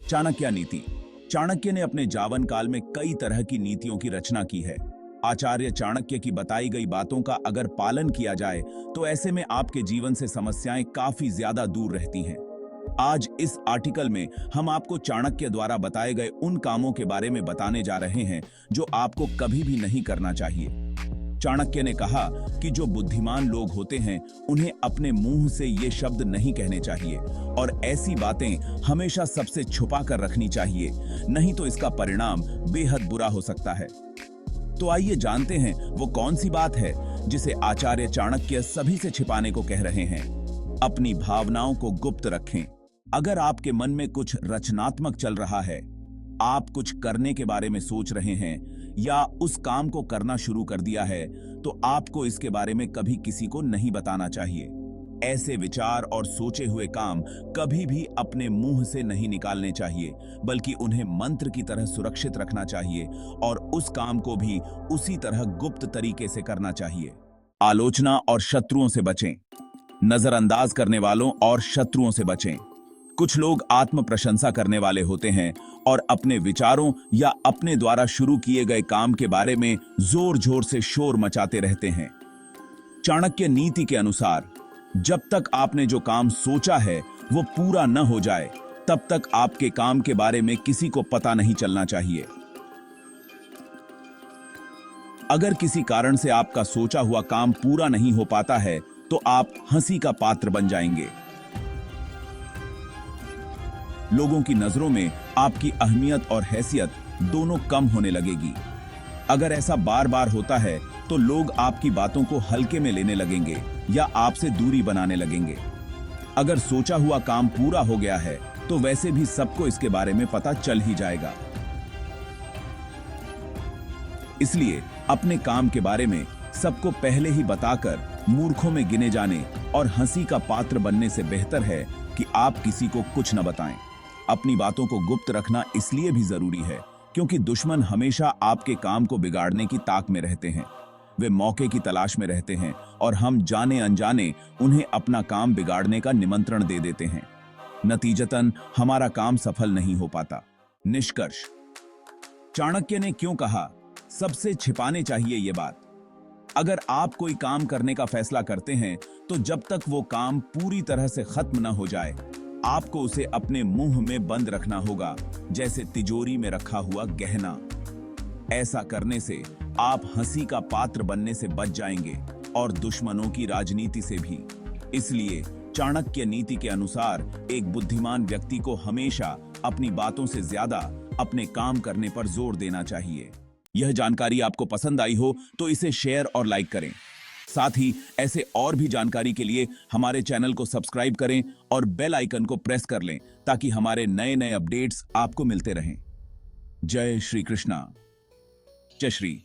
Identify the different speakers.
Speaker 1: चाणक्य नीति। चाणक्य ने अपने जावन काल में कई तरह की नीतियों की रचना की है। आचार्य चाणक्य की बताई गई बातों का अगर पालन किया जाए तो ऐसे में आपके जीवन से समस्याएं काफी ज्यादा दूर रहती हैं। आज इस आर्टिकल में हम आपको चाणक्य द्वारा बताए गए उन कामों के बारे में बताने जा रहे हैं जो आपको कभी भी नहीं करना चाहिए। चाणक्य ने कहा कि जो बुद्धिमान लोग होते हैं उन्हें अपने मुंह से ये शब्द नहीं कहने चाहिए और ऐसी बातें हमेशा सबसे छुपा कर रखनी चाहिए, नहीं तो इसका परिणाम बेहद बुरा हो सकता है। तो आइए जानते हैं वो कौन सी बात है जिसे आचार्य चाणक्य सभी से छिपाने को कह रहे हैं। अपनी भावनाओं को गुप्त रखें। अगर आपके मन में कुछ रचनात्मक चल रहा है, आप कुछ करने के बारे में सोच रहे हैं या उस काम को करना शुरू कर दिया है, तो आपको इसके बारे में कभी किसी को नहीं बताना चाहिए। ऐसे विचार और सोचे हुए काम कभी भी अपने मुंह से नहीं निकालने चाहिए, बल्कि उन्हें मंत्र की तरह सुरक्षित रखना चाहिए और उस काम को भी उसी तरह गुप्त तरीके से करना चाहिए। आलोचना और शत्रुओं से बचें। नजरअंदाज करने वालों और शत्रुओं से बचें। कुछ लोग आत्म प्रशंसा करने वाले होते हैं और अपने विचारों या अपने द्वारा शुरू किए गए काम के बारे में जोर जोर से शोर मचाते रहते हैं। चाणक्य नीति के अनुसार जब तक आपने जो काम सोचा है वो पूरा न हो जाए, तब तक आपके काम के बारे में किसी को पता नहीं चलना चाहिए। अगर किसी कारण से आपका सोचा हुआ काम पूरा नहीं हो पाता है तो आप हंसी का पात्र बन जाएंगे। लोगों की नजरों में आपकी अहमियत और हैसियत दोनों कम होने लगेगी। अगर ऐसा बार बार होता है तो लोग आपकी बातों को हल्के में लेने लगेंगे या आपसे दूरी बनाने लगेंगे। अगर सोचा हुआ काम पूरा हो गया है तो वैसे भी सबको इसके बारे में पता चल ही जाएगा। इसलिए अपने काम के बारे में सबको पहले ही बताकर मूर्खों में गिने जाने और हंसी का पात्र बनने से बेहतर है कि आप किसी को कुछ न बताएं। अपनी बातों को गुप्त रखना इसलिए भी जरूरी है क्योंकि दुश्मन हमेशा आपके काम को बिगाड़ने की ताक में रहते हैं। वे मौके की तलाश में रहते हैं और हम जाने अनजाने उन्हें अपना काम बिगाड़ने का निमंत्रण दे देते हैं। नतीजतन हमारा काम सफल नहीं हो पाता। निष्कर्ष, चाणक्य ने क्यों कहा सबसे छिपाने चाहिए ये बात। अगर आप कोई काम करने का फैसला करते हैं तो जब तक वो काम पूरी तरह से खत्म न हो जाए, आपको उसे अपने मुंह में बंद रखना होगा, जैसे तिजोरी में रखा हुआ गहना। ऐसा करने से आप हंसी का पात्र बनने से बच जाएंगे और दुश्मनों की राजनीति से भी। इसलिए चाणक्य नीति के अनुसार एक बुद्धिमान व्यक्ति को हमेशा अपनी बातों से ज्यादा अपने काम करने पर जोर देना चाहिए। यह जानकारी आपको पसंद आई हो तो इसे शेयर और लाइक करें। साथ ही ऐसे और भी जानकारी के लिए हमारे चैनल को सब्सक्राइब करें और बेल आइकन को प्रेस कर लें ताकि हमारे नए नए अपडेट्स आपको मिलते रहें। जय श्री कृष्णा। जय श्री।